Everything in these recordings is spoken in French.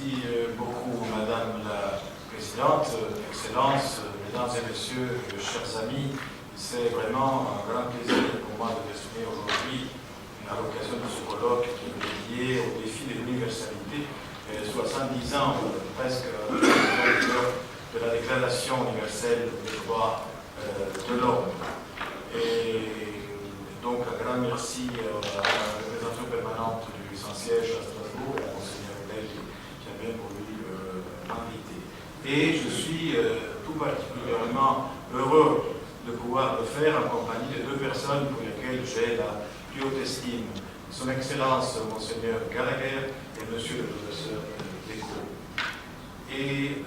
Merci beaucoup, Madame la Présidente, Excellences, Mesdames et Messieurs, chers amis. C'est vraiment un grand plaisir pour moi de m'exprimer aujourd'hui à l'occasion de ce colloque qui est dédié au défi de l'universalité, 70 ans presque de la Déclaration universelle des droits de l'homme. Et donc un grand merci à la représentation permanente du Saint-Siège à Strasbourg et à Monseigneur Hébel qui a bien voulu m'inviter. Et je suis tout particulièrement heureux de pouvoir le faire en compagnie de deux personnes pour lesquelles j'ai la plus haute estime. Son Excellence Monseigneur Gallagher et Monsieur le Professeur Descaux. Et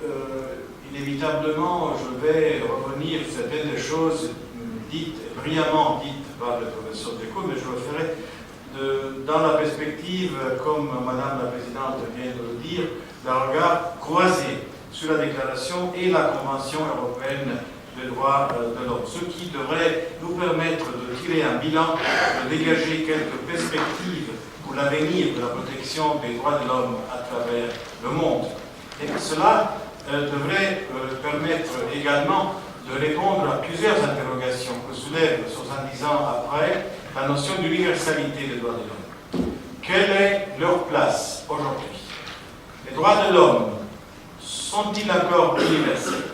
inévitablement, je vais revenir sur certaines des choses dites, brillamment dites par le Professeur Descaux, mais je le ferai dans la perspective, comme Madame la Présidente vient de le dire, d'un regard croisé sur la Déclaration et la Convention européenne des droits de l'homme, ce qui devrait nous permettre de tirer un bilan, de dégager quelques perspectives pour l'avenir de la protection des droits de l'homme à travers le monde. Et cela devrait permettre également de répondre à plusieurs interrogations que soulève 70 ans après la notion d'universalité des droits de l'homme. Quelle est leur place aujourd'hui? Les droits de l'homme sont-ils encore universels?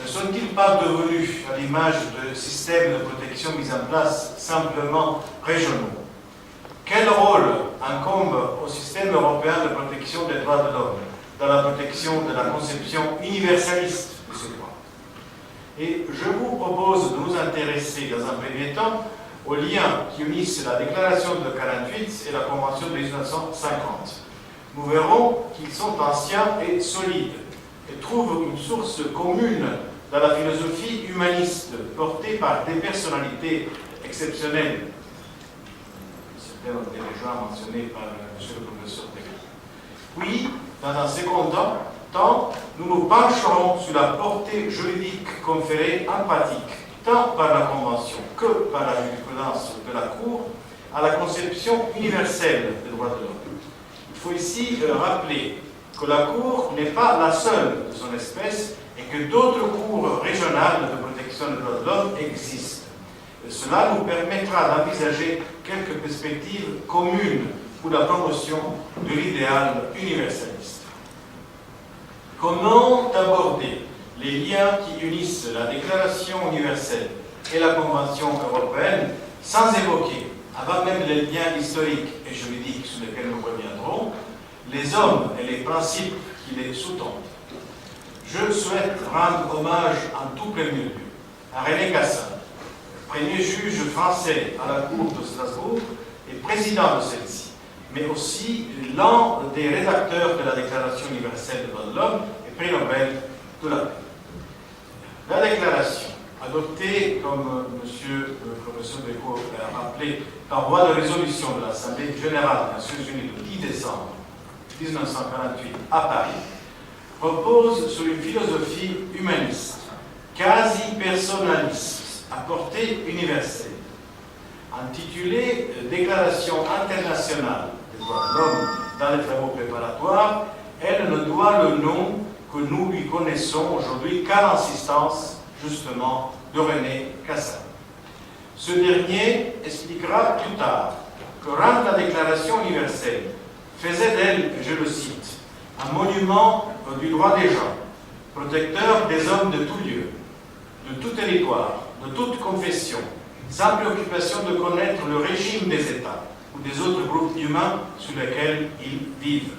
Ne sont-ils pas devenus, à l'image de systèmes de protection mis en place, simplement régionaux? Quel rôle incombe au système européen de protection des droits de l'homme dans la protection de la conception universaliste de ces droits? Et je vous propose de nous intéresser dans un premier temps aux liens qui unissent la Déclaration de 1948 et la Convention de 1950. Nous verrons qu'ils sont anciens et solides et trouvent une source commune dans la philosophie humaniste portée par des personnalités exceptionnelles. Certaines ont été déjà mentionnées par M. le Professeur Descaux. Puis, dans un second temps, nous nous pencherons sur la portée juridique conférée en pratique, tant par la Convention que par la jurisprudence de la Cour, à la conception universelle des droits de l'homme. Il faut ici rappeler que la Cour n'est pas la seule de son espèce et que d'autres cours régionales de protection des droits de l'homme existent. Et cela nous permettra d'envisager quelques perspectives communes pour la promotion de l'idéal universaliste. Comment aborder les liens qui unissent la Déclaration universelle et la Convention européenne sans évoquer, avant même les liens historiques et juridiques sur lesquels nous reviendrons, les hommes et les principes qui les sous-tendent? Je souhaite rendre hommage en tout premier lieu à René Cassin, premier juge français à la Cour de Strasbourg et président de celle-ci, mais aussi l'un des rédacteurs de la Déclaration universelle des droits de l'homme et prix Nobel de la paix. La déclaration, adoptée, comme M. le Professeur Descaux l'a rappelé, par voie de résolution de l'Assemblée générale des Nations Unies le 10 décembre 1948 à Paris, repose sur une philosophie humaniste, quasi personnaliste, à portée universelle. Intitulée Déclaration internationale des droits de l'homme dans les travaux préparatoires, elle ne doit le nom que nous lui connaissons aujourd'hui qu'à l'insistance, justement, de René Cassin. Ce dernier expliquera plus tard que rendre la Déclaration universelle faisait d'elle, je le cite, un monument du droit des gens, protecteur des hommes de tout lieu, de tout territoire, de toute confession, sans préoccupation de connaître le régime des États ou des autres groupes humains sur lesquels ils vivent.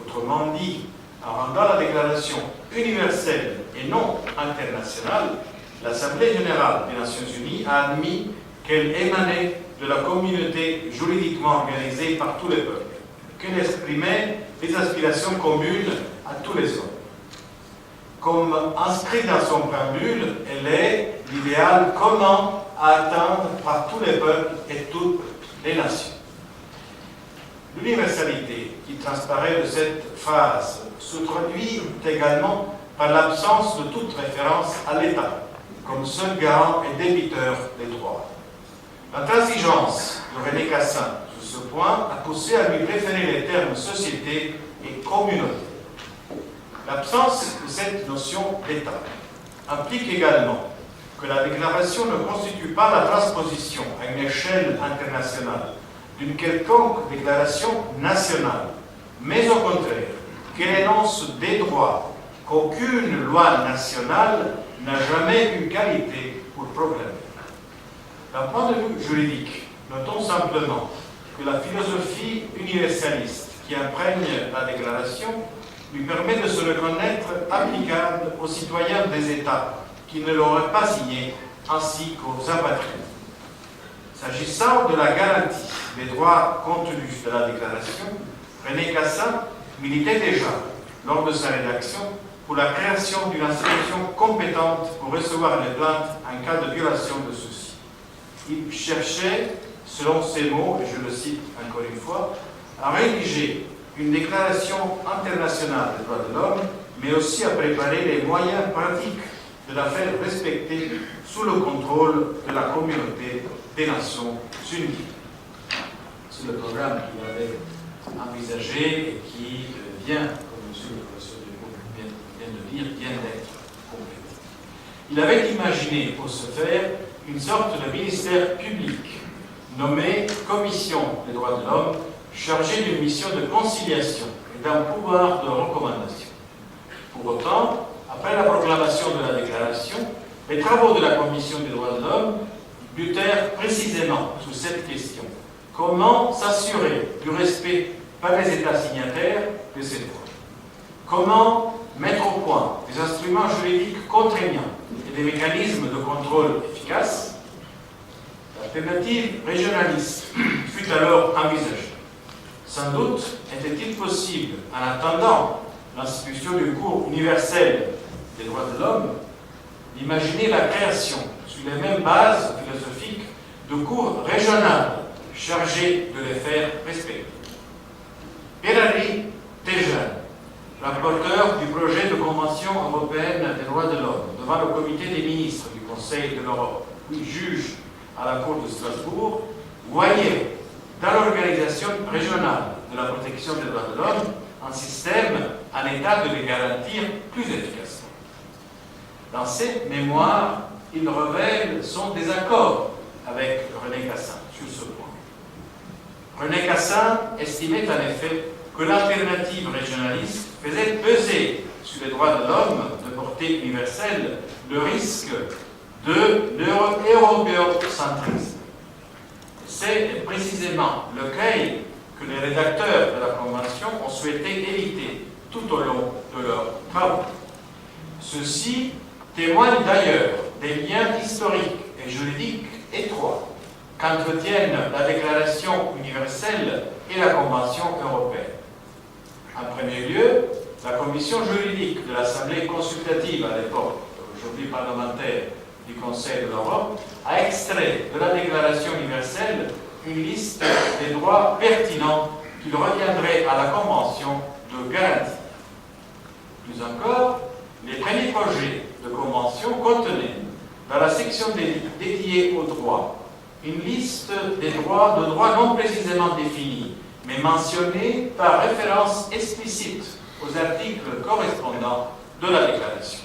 Autrement dit, en rendant la Déclaration universelle et non internationale, l'Assemblée générale des Nations Unies a admis qu'elle émanait de la communauté juridiquement organisée par tous les peuples, qu'elle exprimait les aspirations communes à tous les hommes. Comme inscrit dans son préambule, elle est l'idéal commun à atteindre par tous les peuples et toutes les nations. L'universalité qui transparaît de cette phrase se traduit également par l'absence de toute référence à l'État, comme seul garant et débiteur des droits. L'intransigeance de René Cassin sur ce point, a poussé à lui préférer les termes société et communauté. L'absence de cette notion d'État implique également que la déclaration ne constitue pas la transposition à une échelle internationale d'une quelconque déclaration nationale, mais au contraire, qu'elle énonce des droits qu'aucune loi nationale n'a jamais eu qualité pour proclamer. D'un point de vue juridique, notons simplement que la philosophie universaliste qui imprègne la déclaration lui permet de se reconnaître applicable aux citoyens des États qui ne l'auraient pas signé, ainsi qu'aux apatrides. S'agissant de la garantie des droits contenus de la déclaration, René Cassin militait déjà, lors de sa rédaction, pour la création d'une institution compétente pour recevoir les plaintes en cas de violation de ceux-ci. Il cherchait, selon ses mots, et je le cite encore une fois, à rédiger une déclaration internationale des droits de l'homme, mais aussi à préparer les moyens pratiques de la faire respecter sous le contrôle de la communauté des Nations Unies. C'est le programme qu'il avait envisagé et qui vient, comme M. le professeur vient de dire, vient d'être complété. Il avait imaginé pour ce faire une sorte de ministère public nommé Commission des droits de l'homme, chargé d'une mission de conciliation et d'un pouvoir de recommandation. Pour autant, après la proclamation de la déclaration, les travaux de la Commission des droits de l'homme butèrent précisément sur cette question. Comment s'assurer du respect par les États signataires de ces droits? Comment mettre au point des instruments juridiques contraignants et des mécanismes de contrôle efficaces? L'alternative régionaliste fut alors envisagée. Sans doute était-il possible, en attendant l'institution d'une Cour universelle des droits de l'homme, d'imaginer la création, sur les mêmes bases philosophiques, de cours régionales chargées de les faire respecter. Pierre-Henri Théjean, rapporteur du projet de Convention européenne des droits de l'homme devant le comité des ministres du Conseil de l'Europe, puis juge à la Cour de Strasbourg, voyait dans l'organisation régionale de la protection des droits de l'homme un système en état de les garantir plus efficacement. Dans ses mémoires, il révèle son désaccord avec René Cassin sur ce point. René Cassin estimait en effet que l'alternative régionaliste faisait peser sur les droits de l'homme de portée universelle le risque de l'européocentrisme. C'est précisément lequel que les rédacteurs de la Convention ont souhaité éviter tout au long de leurs travaux. Ceci témoigne d'ailleurs des liens historiques et juridiques étroits qu'entretiennent la Déclaration universelle et la Convention européenne. En premier lieu, la commission juridique de l'Assemblée consultative à l'époque, aujourd'hui parlementaire, du Conseil de l'Europe, a extrait de la Déclaration universelle une liste des droits pertinents qu'il reviendrait à la Convention de garantir. Plus encore, les premiers projets de convention contenaient, dans la section dédiée aux droits, une liste des droits non précisément définis, mais mentionnés par référence explicite aux articles correspondants de la déclaration.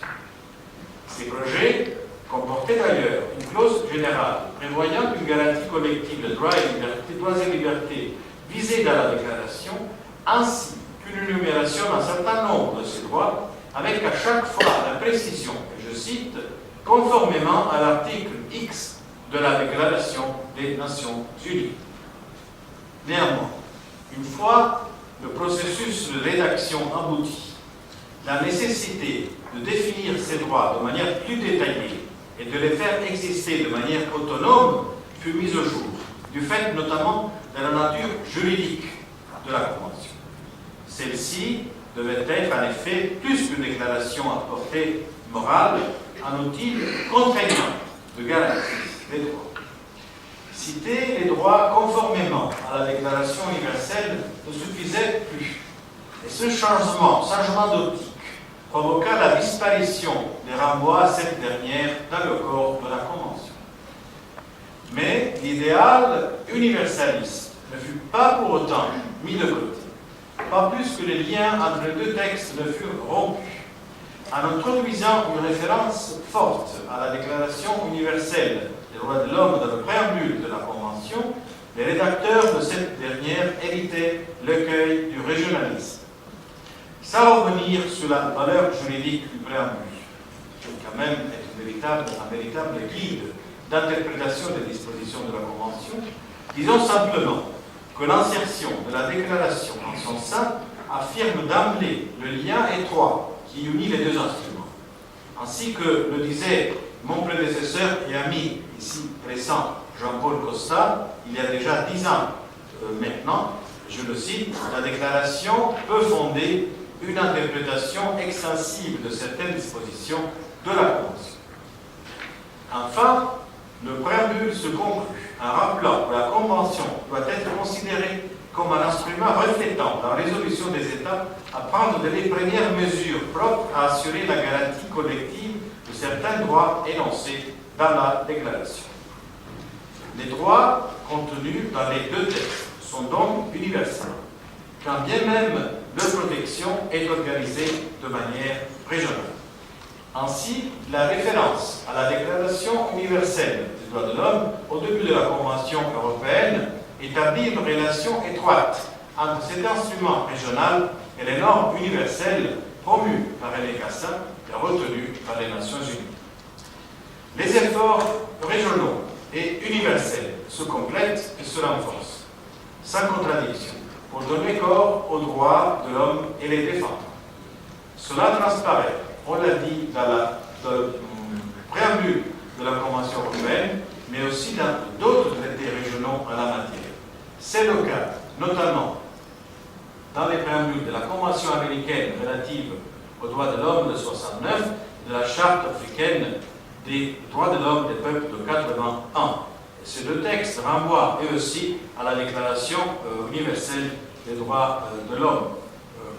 Ces projets comportait d'ailleurs une clause générale prévoyant une garantie collective de droits et libertés visés dans la déclaration, ainsi qu'une énumération d'un certain nombre de ces droits, avec à chaque fois la précision, et je cite, conformément à l'article X de la Déclaration des Nations Unies. Néanmoins, une fois le processus de rédaction abouti, la nécessité de définir ces droits de manière plus détaillée et de les faire exister de manière autonome fut mise au jour, du fait notamment de la nature juridique de la Convention. Celle-ci devait être en effet plus qu'une déclaration à portée morale, un outil contraignant de garantie des droits. Citer les droits conformément à la Déclaration universelle ne suffisait plus. Et ce changement d'optique provoqua la disparition des renvois à cette dernière dans le corps de la Convention. Mais l'idéal universaliste ne fut pas pour autant mis de côté, pas plus que les liens entre les deux textes ne furent rompus. En introduisant une référence forte à la Déclaration universelle des droits de l'homme dans le préambule de la Convention, les rédacteurs de cette dernière évitaient l'écueil du régionalisme. Sans revenir sur la valeur juridique du préambule, qui quand même est un véritable guide d'interprétation des dispositions de la Convention, disons simplement que l'insertion de la déclaration en son sein affirme d'emblée le lien étroit qui unit les deux instruments. Ainsi que le disait mon prédécesseur et ami ici présent, Jean-Paul Costa, il y a déjà 10 ans maintenant, je le cite, la déclaration peut fonder une interprétation extensive de certaines dispositions de la Convention. Enfin, le préambule se conclut en rappelant que la Convention doit être considérée comme un instrument reflétant la résolution des États à prendre les premières mesures propres à assurer la garantie collective de certains droits énoncés dans la Déclaration. Les droits contenus dans les deux textes sont donc universels, quand bien même leur protection est organisée de manière régionale. Ainsi, la référence à la Déclaration universelle des droits de l'homme au début de la Convention européenne établit une relation étroite entre cet instrument régional et les normes universelles promues par René Cassin et retenues par les Nations Unies. Les efforts régionaux et universels se complètent et se renforcent, sans contradiction, pour donner corps aux droits de l'homme et les défendre. Cela transparaît, on l'a dit dans le préambule de la Convention européenne, mais aussi dans d'autres traités régionaux en la matière. C'est le cas, notamment, dans les préambules de la Convention américaine relative aux droits de l'homme de 1969 et de la Charte africaine des droits de l'homme des peuples de 1981. Ces deux textes renvoient eux aussi à la Déclaration universelle des droits de l'homme.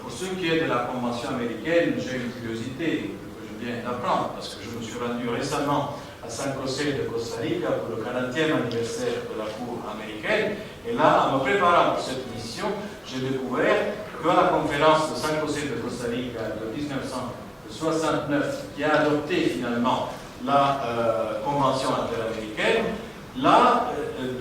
Pour ce qui est de la Convention américaine, j'ai une curiosité que je viens d'apprendre, parce que je me suis rendu récemment à San José de Costa Rica pour le 40e anniversaire de la Cour américaine. Et là, en me préparant pour cette mission, j'ai découvert qu'à la conférence de San José de Costa Rica de 1969, qui a adopté finalement la Convention interaméricaine, là,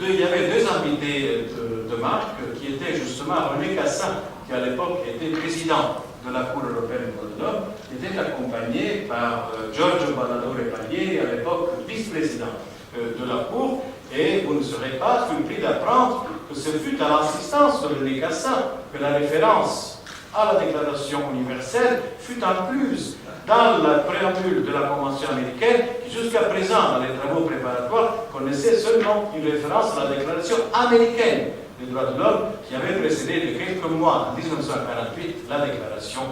il y avait deux invités de marque qui étaient justement René Cassin, qui à l'époque était président de la Cour européenne des droits de l'homme, était accompagné par Giorgio Balladore Paglieri, à l'époque vice-président de la Cour, et vous ne serez pas surpris d'apprendre que ce fut à l'assistance de René Cassin que la référence à la Déclaration universelle fut incluse dans la préambule de la Convention américaine, qui jusqu'à présent, dans les travaux préparatoires, connaissait seulement une référence à la Déclaration américaine des droits de l'homme, qui avait précédé de quelques mois, en 1948, la Déclaration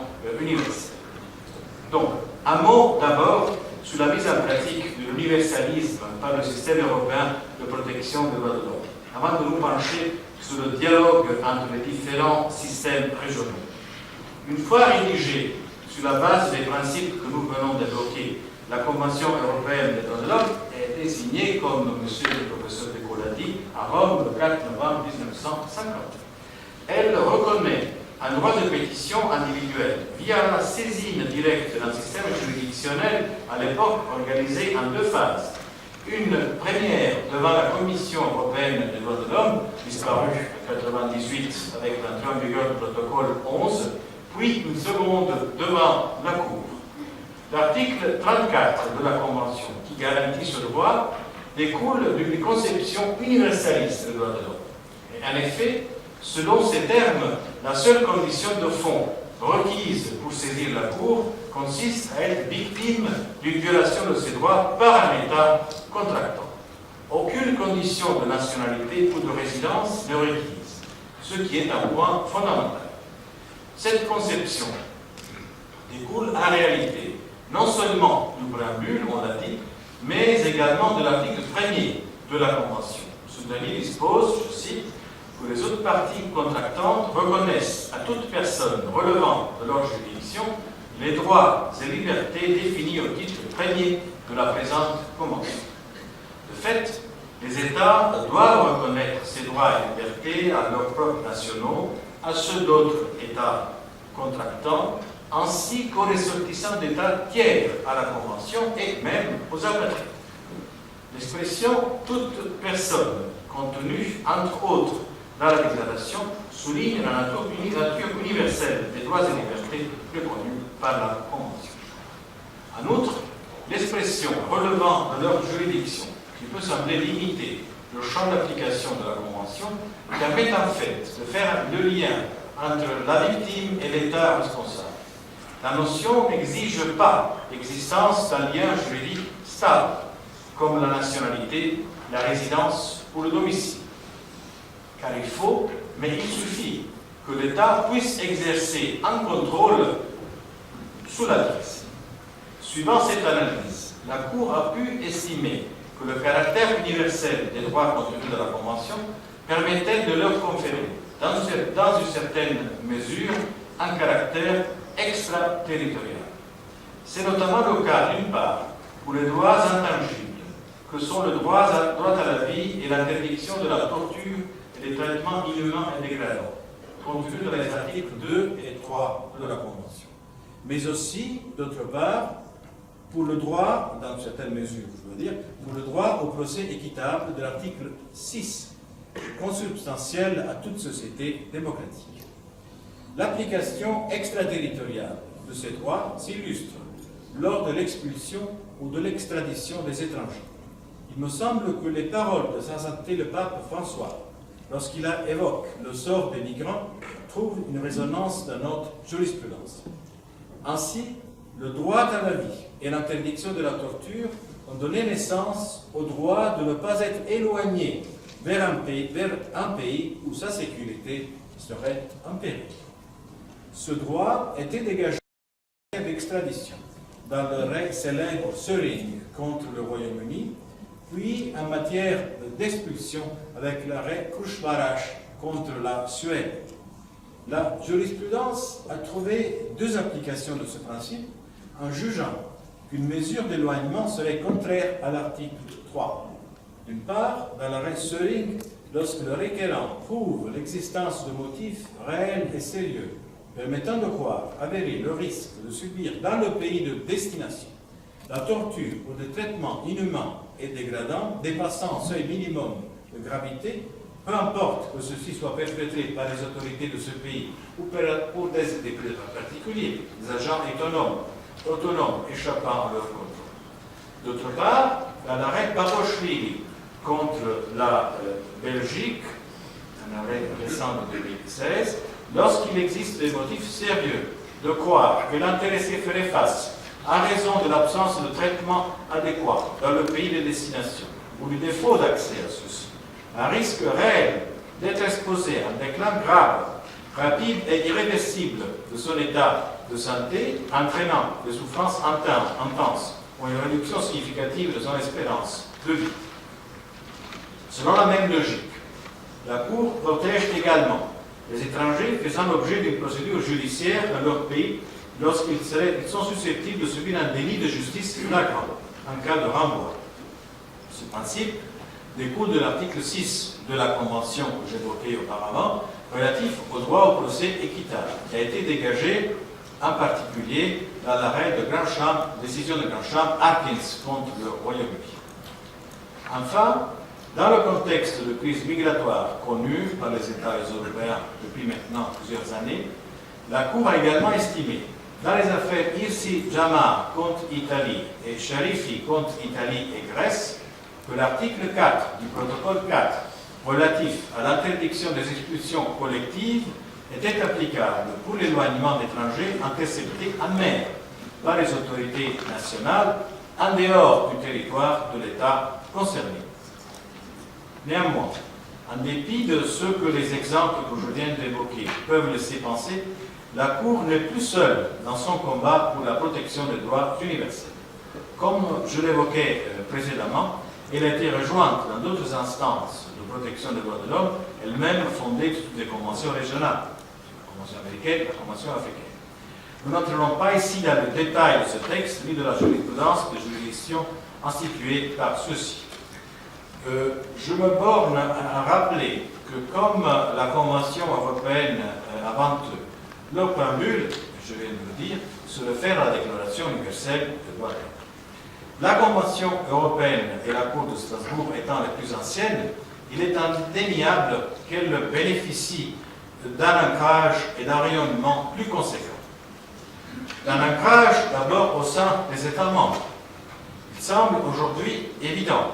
universelle. Donc, un mot d'abord sur la mise en pratique de l'universalisme par le système européen de protection des droits de l'homme, avant de nous pencher sur le dialogue entre les différents systèmes régionaux. Une fois rédigée sur la base des principes que nous venons d'évoquer, la Convention européenne des droits de l'homme a été signée, comme M. le professeur de Gaulle l'a dit, à Rome le 4 novembre 1950. Elle reconnaît un droit de pétition individuel via la saisine directe d'un système juridictionnel à l'époque organisé en deux phases. Une première devant la Commission européenne des droits de l'homme, disparue en 1998 avec l'entrée en vigueur du protocole 11, puis une seconde devant la Cour. L'article 34 de la Convention, qui garantit ce droit, découle d'une conception universaliste des droits de l'homme. En effet, selon ces termes, la seule condition de fond requise pour saisir la Cour consiste à être victime d'une violation de ses droits par un État contractant. Aucune condition de nationalité ou de résidence n'est requise, ce qui est un point fondamental. Cette conception découle en réalité non seulement du préambule, on l'a dit, mais également de l'article 1er de la Convention. Ce dernier dispose, je cite, que les autres parties contractantes reconnaissent à toute personne relevant de leur juridiction les droits et libertés définis au titre 1er de la présente Convention. De fait, Les États doivent reconnaître ces droits et libertés à leurs propres nationaux, à ceux d'autres États contractants, ainsi qu'aux ressortissants d'États tiers à la Convention et même aux apatrides. L'expression « toute personne » contenue, entre autres, dans la déclaration, souligne la nature universelle des droits et libertés reconnus par la Convention. En outre, l'expression relevant de leur juridiction, qui peut sembler limiter le champ d'application de la Convention, permet en fait de faire le lien entre la victime et l'État responsable. La notion n'exige pas l'existence d'un lien juridique stable, comme la nationalité, la résidence ou le domicile. Car il faut, mais il suffit, que l'État puisse exercer un contrôle sous la victime. Suivant cette analyse, la Cour a pu estimer que le caractère universel des droits contenus dans la Convention permettait de leur conférer, dans une certaine mesure, un caractère extraterritorial. C'est notamment le cas, d'une part, pour les droits intangibles, que sont le droit à la vie et l'interdiction de la torture et des traitements inhumains et dégradants, contenus dans les articles 2 et 3 de la Convention. Mais aussi, d'autre part, pour le droit, dans certaines mesures, je veux dire, pour le droit au procès équitable de l'article 6, consubstantiel à toute société démocratique. L'application extraterritoriale de ces droits s'illustre lors de l'expulsion ou de l'extradition des étrangers. Il me semble que les paroles de Sa Sainteté le Pape François, lorsqu'il évoque le sort des migrants, trouvent une résonance dans notre jurisprudence. Ainsi, le droit à la vie et l'interdiction de la torture ont donné naissance au droit de ne pas être éloigné vers un pays où sa sécurité serait en péril. Ce droit était dégagé d'extradition dans le célèbre Söring contre le Royaume-Uni, puis en matière d'expulsion avec l'arrêt Krushvarach contre la Suède. La jurisprudence a trouvé deux applications de ce principe en jugeant qu'une mesure d'éloignement serait contraire à l'article 3. D'une part, dans l'arrêt Söring, lorsque le requérant prouve l'existence de motifs réels et sérieux permettant de croire avérer le risque de subir dans le pays de destination la torture ou des traitements inhumains et dégradants dépassant un seuil minimum de gravité, peu importe que ceci soit perpétré par les autorités de ce pays ou pour des particuliers, des agents autonomes échappant à leur contrôle. D'autre part, dans l'arrêt Baroshvili contre la Belgique, un arrêt récent de 2016, lorsqu'il existe des motifs sérieux de croire que l'intéressé ferait face, en raison de l'absence de traitement adéquat dans le pays de destination ou du défaut d'accès à ceux-ci, un risque réel d'être exposé à un déclin grave, rapide et irréversible de son état de santé, entraînant des souffrances intenses ou une réduction significative de son espérance de vie. Selon la même logique, la Cour protège également les étrangers faisant l'objet d'une procédure judiciaire dans leur pays lorsqu'ils sont susceptibles de subir un délit de justice flagrant en cas de renvoi. Ce principe découle de l'article 6 de la Convention que j'évoquais auparavant, relatif au droit au procès équitable, qui a été dégagé en particulier dans l'arrêt de Grande Chambre, décision de Grande Chambre Harkins contre le Royaume-Uni. Enfin, dans le contexte de crise migratoire connue par les États européens depuis maintenant plusieurs années, la Cour a également estimé, dans les affaires Irsi Jamar contre Italie et Sharifi contre Italie et Grèce, que l'article 4 du protocole 4 relatif à l'interdiction des expulsions collectives était applicable pour l'éloignement d'étrangers interceptés en mer par les autorités nationales en dehors du territoire de l'État concerné. Néanmoins, en dépit de ce que les exemples que je viens d'évoquer peuvent laisser penser, la Cour n'est plus seule dans son combat pour la protection des droits universels. Comme je l'évoquais précédemment, elle a été rejointe dans d'autres instances de protection des droits de l'homme, elles-mêmes fondées sur des conventions régionales, la Convention américaine, la Convention africaine. Nous n'entrerons pas ici dans le détail de ce texte, ni de la jurisprudence des juridictions instituées par ceux-ci. Je me borne à rappeler que comme la Convention européenne invente le préambule, je viens de le dire, se réfère à la Déclaration universelle des droits de l'homme. La Convention européenne et la Cour de Strasbourg étant les plus anciennes, il est indéniable qu'elle bénéficie d'un ancrage et d'un rayonnement plus conséquent. D'un ancrage d'abord au sein des États membres. Il semble aujourd'hui évident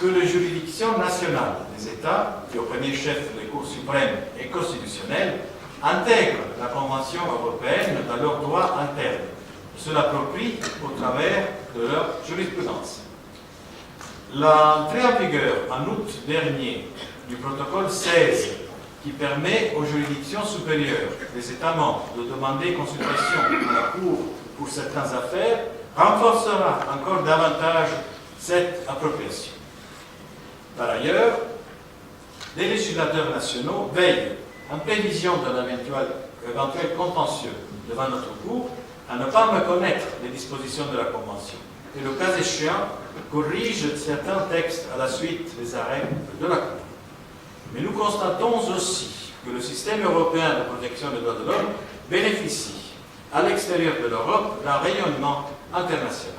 que les juridictions nationales des États, et au premier chef les cours suprêmes et constitutionnelles, intègrent la Convention européenne dans leur droit interne, se l'approprient au travers de leur jurisprudence. L'entrée en vigueur en août dernier du protocole 16 qui permet aux juridictions supérieures des États membres de demander consultation à la Cour pour certaines affaires renforcera encore davantage cette appropriation. Par ailleurs, les législateurs nationaux veillent, en prévision d'un éventuel contentieux devant notre Cour, à ne pas méconnaître les dispositions de la Convention et, le cas échéant, corrigent certains textes à la suite des arrêts de la Cour. Mais nous constatons aussi que le système européen de protection des droits de l'homme bénéficie, à l'extérieur de l'Europe, d'un rayonnement international.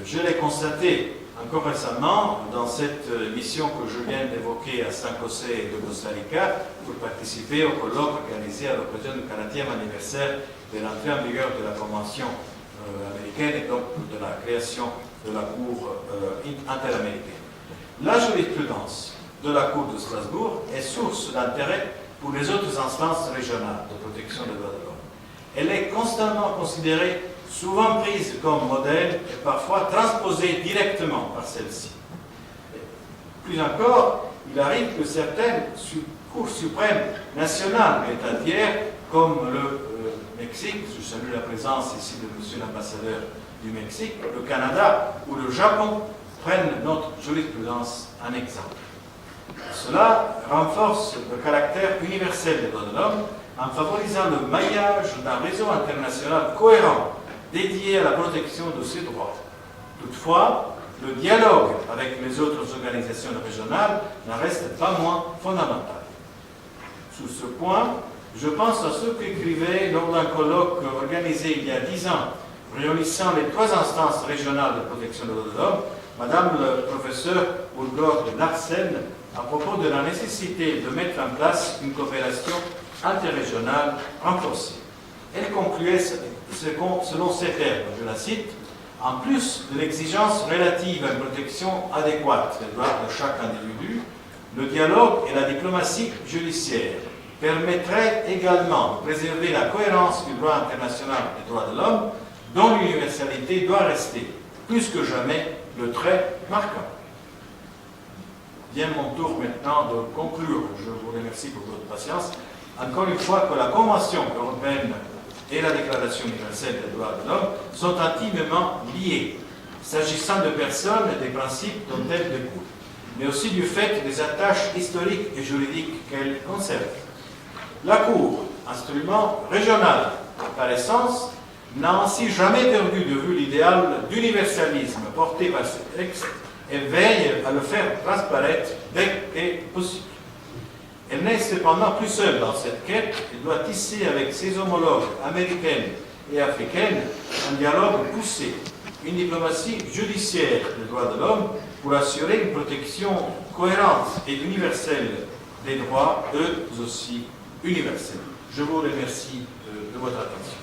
Je l'ai constaté encore récemment dans cette mission que je viens d'évoquer à San José de Costa Rica pour participer au colloque organisé à l'occasion du 40e anniversaire de l'entrée en vigueur de la Convention américaine et donc de la création de la Cour interaméricaine. La jurisprudence de la Cour de Strasbourg est source d'intérêt pour les autres instances régionales de protection des droits de l'homme. Elle est constamment considérée, souvent prise comme modèle et parfois transposée directement par celle-ci. Plus encore, il arrive que certaines cours suprêmes nationales étatières, comme le Mexique, je salue la présence ici de monsieur l'ambassadeur du Mexique, le Canada ou le Japon, prennent notre jurisprudence en exemple. Cela renforce le caractère universel des droits de l'homme en favorisant le maillage d'un réseau international cohérent dédié à la protection de ces droits. Toutefois, le dialogue avec les autres organisations régionales n'en reste pas moins fondamental. Sur ce point, je pense à ce qu'écrivait lors d'un colloque organisé il y a 10 ans, réunissant les 3 instances régionales de protection des droits de l'homme, Madame le professeur Bourgor de Larsen, à propos de la nécessité de mettre en place une coopération interrégionale renforcée. Elle concluait selon ces termes, je la cite, « En plus de l'exigence relative à une protection adéquate des droits de chaque individu, le dialogue et la diplomatie judiciaire permettraient également de préserver la cohérence du droit international des droits de l'homme, dont l'universalité doit rester, plus que jamais, le trait marquant. » Vient mon tour maintenant de conclure. Je vous remercie pour votre patience. Encore une fois que la Convention européenne et la Déclaration universelle des droits de l'homme sont intimement liées, s'agissant de personnes et des principes dont elles découlent, mais aussi du fait des attaches historiques et juridiques qu'elles conservent. La Cour, instrument régional par essence, n'a ainsi jamais perdu de vue l'idéal d'universalisme porté par ce texte et veille à le faire transparaître dès que possible. Elle n'est cependant plus seule dans cette quête et doit tisser avec ses homologues américaines et africaines un dialogue poussé, une diplomatie judiciaire des droits de l'homme pour assurer une protection cohérente et universelle des droits, eux aussi universels. Je vous remercie de votre attention.